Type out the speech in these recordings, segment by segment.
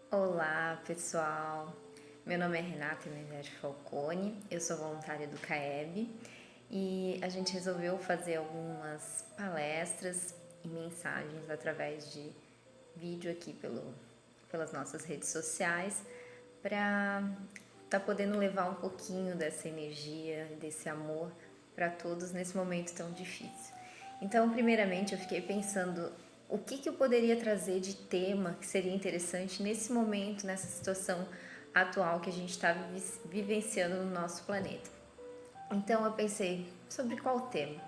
Olá, pessoal. Meu nome é Renata Elisete Falcone, eu sou voluntária do CAEB e a gente resolveu fazer algumas palestras e mensagens através de vídeo aqui pelas nossas redes sociais para estar podendo levar um pouquinho dessa energia, desse amor para todos nesse momento tão difícil. Então, primeiramente, eu fiquei pensando o que eu poderia trazer de tema que seria interessante nesse momento, nessa situação atual que a gente está vivenciando no nosso planeta. Então, eu pensei sobre qual tema?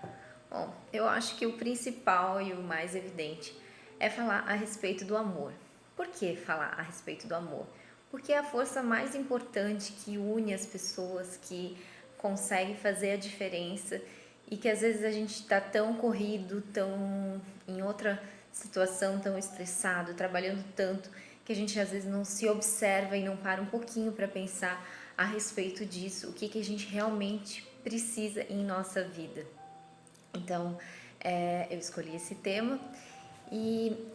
Bom, eu acho que o principal e o mais evidente é falar a respeito do amor. Por que falar a respeito do amor? Porque é a força mais importante que une as pessoas, que consegue fazer a diferença e que às vezes a gente está tão corrido, tão em outra situação, tão estressado, trabalhando tanto, que a gente às vezes não se observa e não para um pouquinho para pensar a respeito disso, o que a gente realmente precisa em nossa vida. Então, eu escolhi esse tema e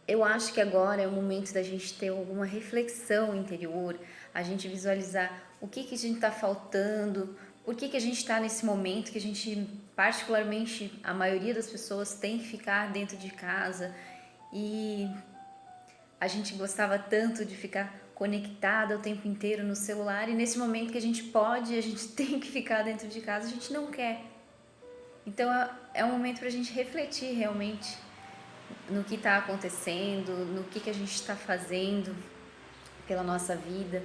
eu acho que agora é o momento da gente ter alguma reflexão interior, a gente visualizar o que a gente está faltando, por que a gente está nesse momento que a gente, particularmente, a maioria das pessoas tem que ficar dentro de casa e a gente gostava tanto de ficar conectada o tempo inteiro no celular e nesse momento que a gente pode, a gente tem que ficar dentro de casa, a gente não quer. Então é um momento para a gente refletir realmente no que está acontecendo, no que a gente está fazendo pela nossa vida,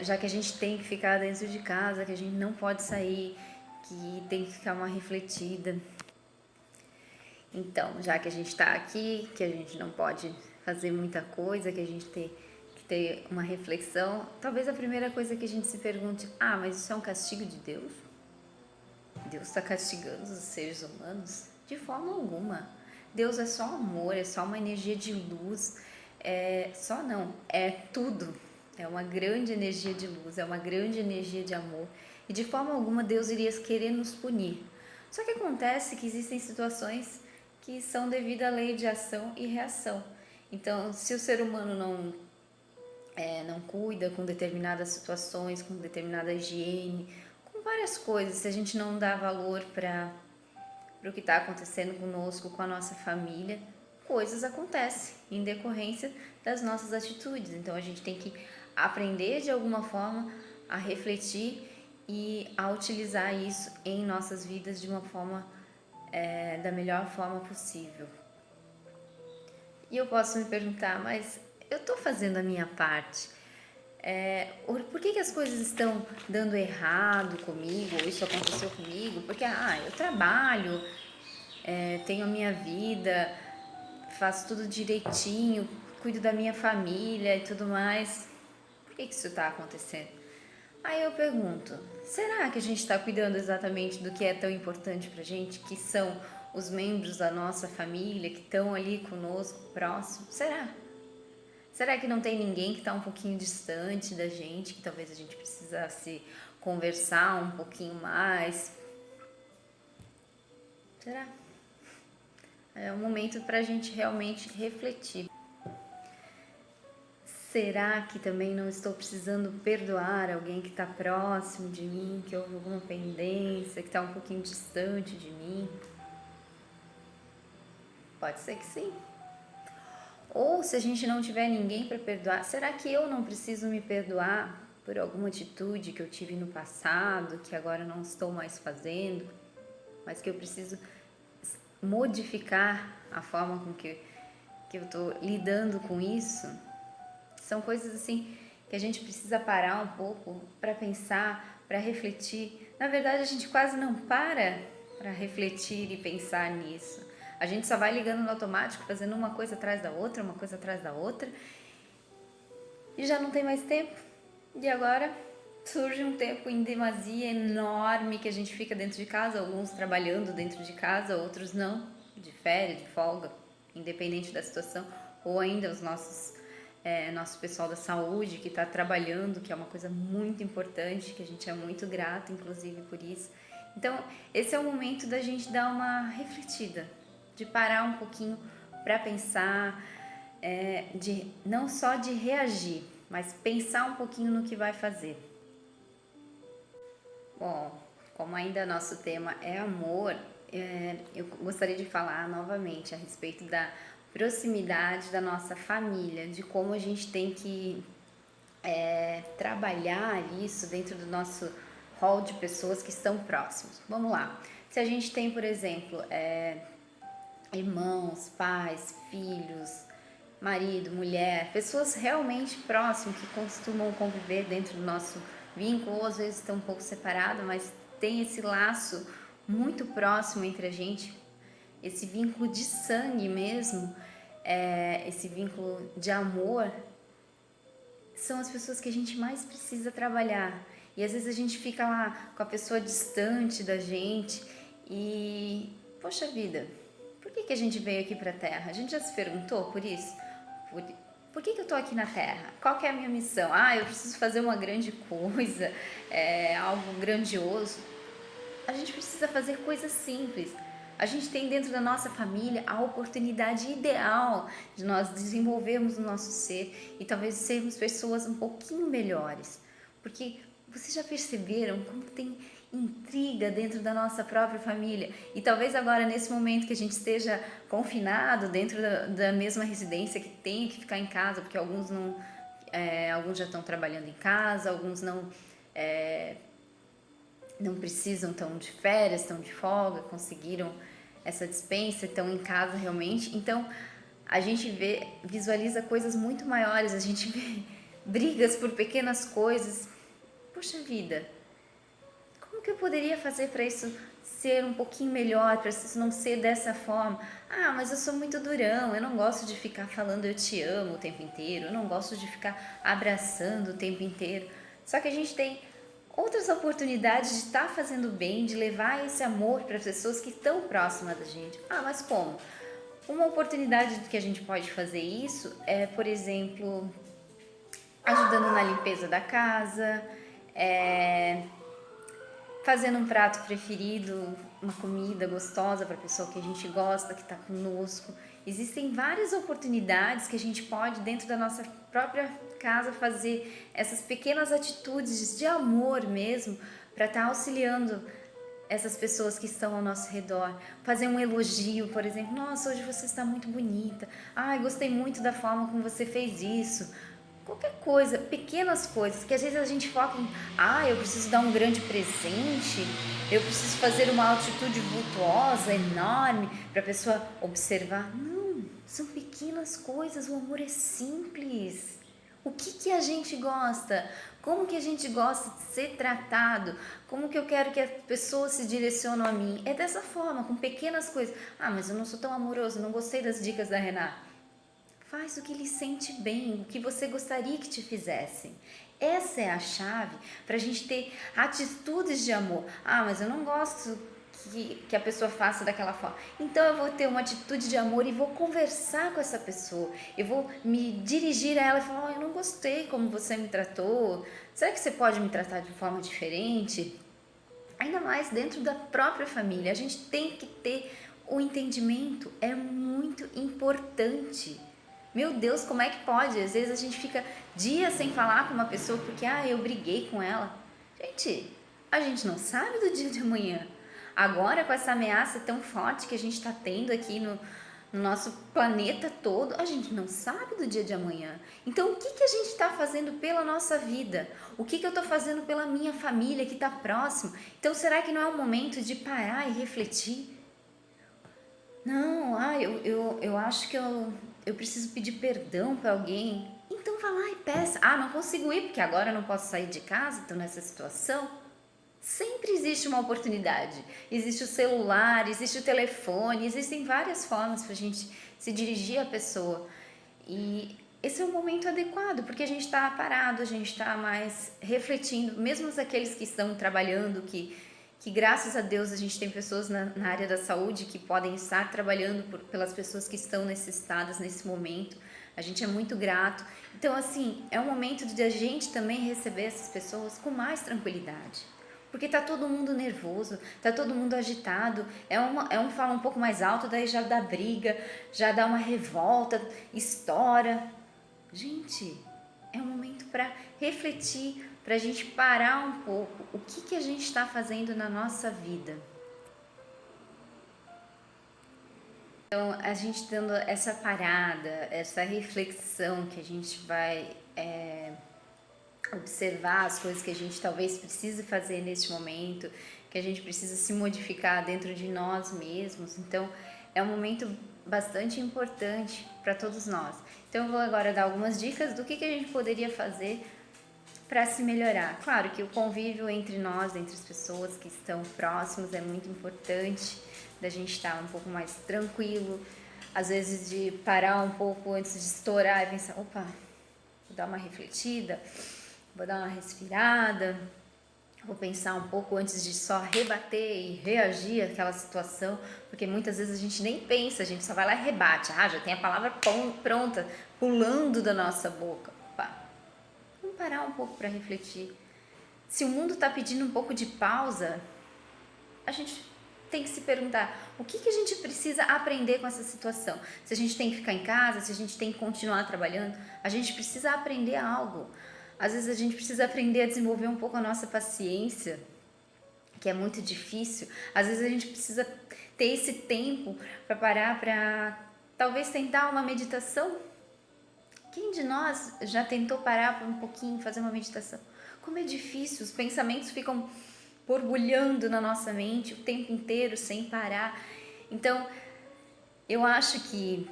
já que a gente tem que ficar dentro de casa, que a gente não pode sair, que tem que ficar uma refletida. Então, já que a gente está aqui, que a gente não pode fazer muita coisa, que a gente tem que ter uma reflexão, talvez a primeira coisa que a gente se pergunte: ah, mas isso é um castigo de Deus? Deus está castigando os seres humanos? De forma alguma. Deus é só amor, é só uma energia de luz, só não, é tudo. É uma grande energia de luz, é uma grande energia de amor. E de forma alguma Deus iria querer nos punir. Só que acontece que existem situações que são devido à lei de ação e reação. Então, se o ser humano não cuida com determinadas situações, com determinada higiene, com várias coisas, se a gente não dá valor para o que está acontecendo conosco, com a nossa família, coisas acontecem em decorrência das nossas atitudes. Então a gente tem que aprender de alguma forma a refletir e a utilizar isso em nossas vidas de uma forma da melhor forma possível. E eu posso me perguntar, mas eu estou fazendo a minha parte? Por que as coisas estão dando errado comigo, ou isso aconteceu comigo? Porque eu trabalho, tenho a minha vida, faço tudo direitinho, cuido da minha família e tudo mais. Por que isso está acontecendo? Aí eu pergunto, será que a gente está cuidando exatamente do que é tão importante pra gente, que são os membros da nossa família, que estão ali conosco, próximo? Será? Será que não tem ninguém que está um pouquinho distante da gente, que talvez a gente precisasse conversar um pouquinho mais? Será? É um momento para a gente realmente refletir. Será que também não estou precisando perdoar alguém que está próximo de mim, que houve alguma pendência, que está um pouquinho distante de mim? Pode ser que sim. Ou se a gente não tiver ninguém para perdoar, será que eu não preciso me perdoar por alguma atitude que eu tive no passado, que agora não estou mais fazendo, mas que eu preciso modificar a forma com que eu estou lidando com isso? São coisas assim que a gente precisa parar um pouco para pensar, para refletir. Na verdade, a gente quase não para refletir e pensar nisso. A gente só vai ligando no automático, fazendo uma coisa atrás da outra, uma coisa atrás da outra, e já não tem mais tempo. E agora surge um tempo em demasia enorme que a gente fica dentro de casa, alguns trabalhando dentro de casa, outros não, de férias, de folga, independente da situação, ou ainda os nosso pessoal da saúde que está trabalhando, que é uma coisa muito importante, que a gente é muito grato, inclusive, por isso. Então, esse é o momento da gente dar uma refletida, de parar um pouquinho para pensar, não só de reagir, mas pensar um pouquinho no que vai fazer. Bom, como ainda nosso tema é amor, eu gostaria de falar novamente a respeito da proximidade da nossa família, de como a gente tem que trabalhar isso dentro do nosso hall de pessoas que estão próximos. Vamos lá. Se a gente tem, por exemplo, irmãos, pais, filhos, marido, mulher, pessoas realmente próximas que costumam conviver dentro do nosso vínculo, ou às vezes estão um pouco separados, mas tem esse laço muito próximo entre a gente, esse vínculo de sangue mesmo, esse vínculo de amor, são as pessoas que a gente mais precisa trabalhar. E às vezes a gente fica lá com a pessoa distante da gente e, poxa vida, por que a gente veio aqui para a Terra? A gente já se perguntou por isso? Por que eu estou aqui na Terra? Qual que é a minha missão? Eu preciso fazer uma grande coisa, algo grandioso. A gente precisa fazer coisas simples. A gente tem dentro da nossa família a oportunidade ideal de nós desenvolvermos o nosso ser e talvez sermos pessoas um pouquinho melhores. Porque vocês já perceberam como tem intriga dentro da nossa própria família? E talvez agora, nesse momento que a gente esteja confinado dentro da mesma residência, que tem que ficar em casa, porque alguns não, alguns já estão trabalhando em casa, alguns não precisam, estão de férias, estão de folga, conseguiram essa dispensa, estão em casa realmente. Então a gente visualiza coisas muito maiores, a gente vê brigas por pequenas coisas. Poxa vida, como que eu poderia fazer para isso ser um pouquinho melhor, para isso não ser dessa forma? Mas eu sou muito durão, eu não gosto de ficar falando eu te amo o tempo inteiro, eu não gosto de ficar abraçando o tempo inteiro. Só que a gente tem outras oportunidades de estar fazendo bem, de levar esse amor para as pessoas que estão próximas da gente. Mas como? Uma oportunidade que a gente pode fazer isso é, por exemplo, ajudando na limpeza da casa, fazendo um prato preferido, uma comida gostosa para a pessoa que a gente gosta, que está conosco. Existem várias oportunidades que a gente pode, dentro da nossa própria casa, fazer essas pequenas atitudes de amor mesmo, para estar auxiliando essas pessoas que estão ao nosso redor. Fazer um elogio, por exemplo: nossa, hoje você está muito bonita, gostei muito da forma como você fez isso. Qualquer coisa, pequenas coisas, que às vezes a gente foca em, eu preciso dar um grande presente, eu preciso fazer uma atitude vultuosa, enorme, para a pessoa observar. Não, são pequenas coisas, o amor é simples. O que a gente gosta? Como que a gente gosta de ser tratado? Como que eu quero que as pessoas se direcionam a mim? É dessa forma, com pequenas coisas. Mas eu não sou tão amoroso, não gostei das dicas da Renata. Faz o que lhe sente bem, o que você gostaria que te fizessem. Essa é a chave para a gente ter atitudes de amor. Mas eu não gosto que a pessoa faça daquela forma. Então eu vou ter uma atitude de amor e vou conversar com essa pessoa. Eu vou me dirigir a ela e falar: eu não gostei como você me tratou. Será que você pode me tratar de forma diferente? Ainda mais dentro da própria família. A gente tem que ter o entendimento. É muito importante. Meu Deus, como é que pode? Às vezes a gente fica dias sem falar com uma pessoa porque eu briguei com ela. Gente, a gente não sabe do dia de amanhã. Agora, com essa ameaça tão forte que a gente está tendo aqui no nosso planeta todo, a gente não sabe do dia de amanhã. Então, o que a gente está fazendo pela nossa vida? O que eu estou fazendo pela minha família que está próximo? Então, será que não é o momento de parar e refletir? Não, eu acho que eu preciso pedir perdão para alguém. Então vá lá e peça. Não consigo ir porque agora eu não posso sair de casa, estou nessa situação. Sempre existe uma oportunidade. Existe o celular, existe o telefone, existem várias formas para a gente se dirigir à pessoa. E esse é o momento adequado, porque a gente está parado, a gente está mais refletindo, mesmo aqueles que estão trabalhando, que graças a Deus a gente tem pessoas na área da saúde que podem estar trabalhando pelas pessoas que estão necessitadas nesse momento. A gente é muito grato. Então, assim, é um momento de a gente também receber essas pessoas com mais tranquilidade. Porque tá todo mundo nervoso, tá todo mundo agitado, é um fala um pouco mais alto, daí já dá briga, já dá uma revolta, estoura. Gente, é um momento para refletir, para a gente parar um pouco. O que a gente está fazendo na nossa vida? Então, a gente dando essa parada, essa reflexão que a gente vai observar as coisas que a gente talvez precise fazer neste momento, que a gente precisa se modificar dentro de nós mesmos. Então, é um momento bastante importante para todos nós. Então, eu vou agora dar algumas dicas do que a gente poderia fazer para se melhorar. Claro que o convívio entre nós, entre as pessoas que estão próximas, é muito importante, da gente estar um pouco mais tranquilo, às vezes de parar um pouco antes de estourar e pensar, opa, vou dar uma refletida, vou dar uma respirada, vou pensar um pouco antes de só rebater e reagir àquela situação, porque muitas vezes a gente nem pensa, a gente só vai lá e rebate, já tem a palavra pronta, pulando da nossa boca. Opa, vamos parar um pouco para refletir. Se o mundo está pedindo um pouco de pausa, a gente tem que se perguntar o que a gente precisa aprender com essa situação. Se a gente tem que ficar em casa, se a gente tem que continuar trabalhando, a gente precisa aprender algo. Às vezes a gente precisa aprender a desenvolver um pouco a nossa paciência, que é muito difícil. Às vezes a gente precisa ter esse tempo para parar, para talvez tentar uma meditação. Quem de nós já tentou parar por um pouquinho, fazer uma meditação? Como é difícil, os pensamentos ficam borbulhando na nossa mente o tempo inteiro, sem parar. Então, eu acho que,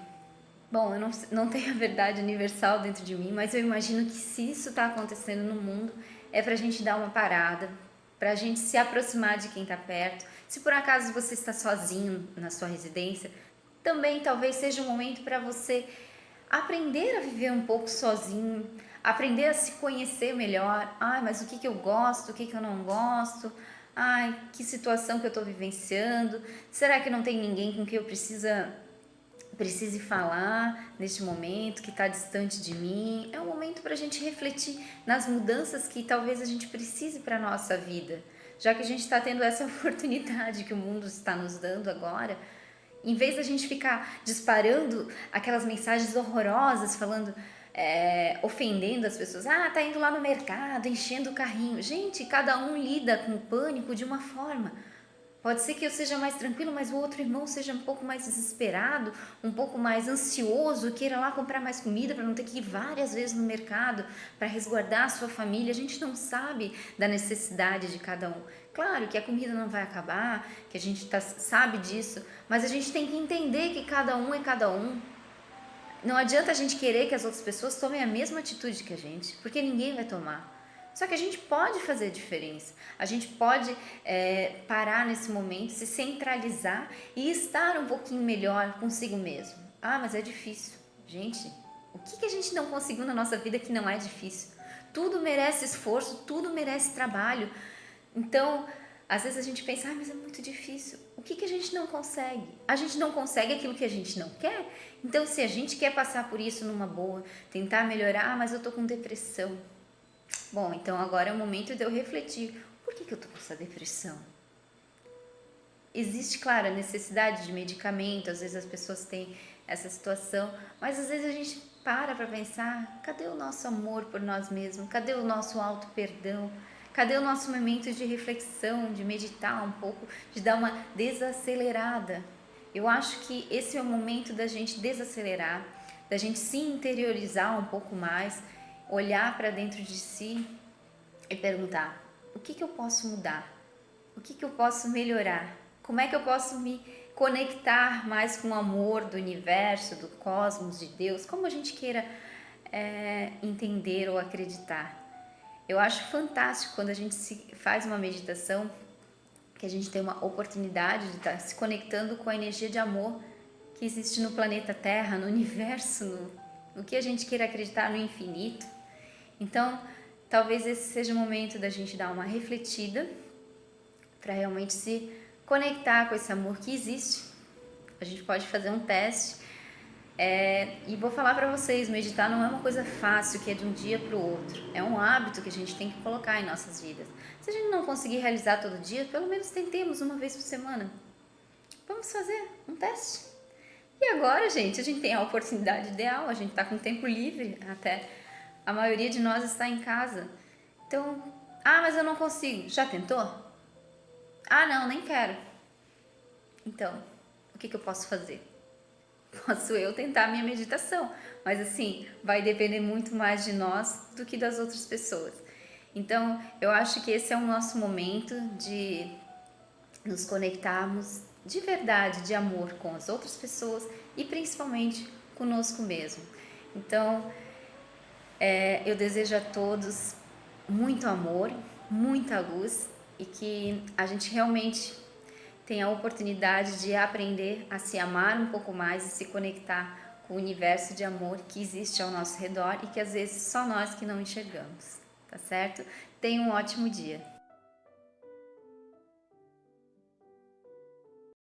bom, eu não tenho a verdade universal dentro de mim, mas eu imagino que se isso está acontecendo no mundo, é pra gente dar uma parada, pra gente se aproximar de quem está perto. Se por acaso você está sozinho na sua residência, também talvez seja um momento para você aprender a viver um pouco sozinho, aprender a se conhecer melhor. Mas o que eu gosto, o que eu não gosto? Que situação que eu estou vivenciando? Será que não tem ninguém com quem eu precise falar neste momento, que está distante de mim? É um momento para a gente refletir nas mudanças que talvez a gente precise para a nossa vida, já que a gente está tendo essa oportunidade que o mundo está nos dando agora. Em vez da gente ficar disparando aquelas mensagens horrorosas, falando, ofendendo as pessoas, tá indo lá no mercado, enchendo o carrinho. Gente, cada um lida com o pânico de uma forma. Pode ser que eu seja mais tranquilo, mas o outro irmão seja um pouco mais desesperado, um pouco mais ansioso, queira lá comprar mais comida para não ter que ir várias vezes no mercado para resguardar a sua família. A gente não sabe da necessidade de cada um. Claro que a comida não vai acabar, que a gente sabe disso, mas a gente tem que entender que cada um é cada um. Não adianta a gente querer que as outras pessoas tomem a mesma atitude que a gente, porque ninguém vai tomar. Só que a gente pode fazer a diferença, a gente pode parar nesse momento, se centralizar e estar um pouquinho melhor consigo mesmo. Mas é difícil. Gente, o que a gente não conseguiu na nossa vida que não é difícil? Tudo merece esforço, tudo merece trabalho. Então, às vezes a gente pensa, mas é muito difícil. O que a gente não consegue? A gente não consegue aquilo que a gente não quer? Então, se a gente quer passar por isso numa boa, tentar melhorar, mas eu tô com depressão. Bom, então agora é o momento de eu refletir. Por que eu tô com essa depressão? Existe, claro, a necessidade de medicamento, às vezes as pessoas têm essa situação, mas às vezes a gente para pensar, cadê o nosso amor por nós mesmos? Cadê o nosso auto-perdão? Cadê o nosso momento de reflexão, de meditar um pouco, de dar uma desacelerada? Eu acho que esse é o momento da gente desacelerar, da gente se interiorizar um pouco mais, olhar para dentro de si e perguntar, o que eu posso mudar? O que eu posso melhorar? Como é que eu posso me conectar mais com o amor do universo, do cosmos, de Deus, como a gente queira entender ou acreditar. Eu acho fantástico quando a gente faz uma meditação, que a gente tem uma oportunidade de estar se conectando com a energia de amor que existe no planeta Terra, no universo, no que a gente queira acreditar, no infinito. Então, talvez esse seja o momento da gente dar uma refletida para realmente se conectar com esse amor que existe. A gente pode fazer um teste, E vou falar para vocês, meditar não é uma coisa fácil, que é de um dia para o outro. É um hábito que a gente tem que colocar em nossas vidas. Se a gente não conseguir realizar todo dia, pelo menos tentemos uma vez por semana. Vamos fazer um teste. E agora, gente, a gente tem a oportunidade ideal, a gente está com tempo livre, até a maioria de nós está em casa. Então, mas eu não consigo. Já tentou? Não, nem quero. Então, o que eu posso fazer? Posso eu tentar a minha meditação, mas assim, vai depender muito mais de nós do que das outras pessoas. Então, eu acho que esse é o nosso momento de nos conectarmos de verdade, de amor com as outras pessoas e principalmente conosco mesmo. Então, eu desejo a todos muito amor, muita luz e que a gente realmente tenha a oportunidade de aprender a se amar um pouco mais e se conectar com o universo de amor que existe ao nosso redor e que às vezes só nós que não enxergamos, tá certo? Tenha um ótimo dia!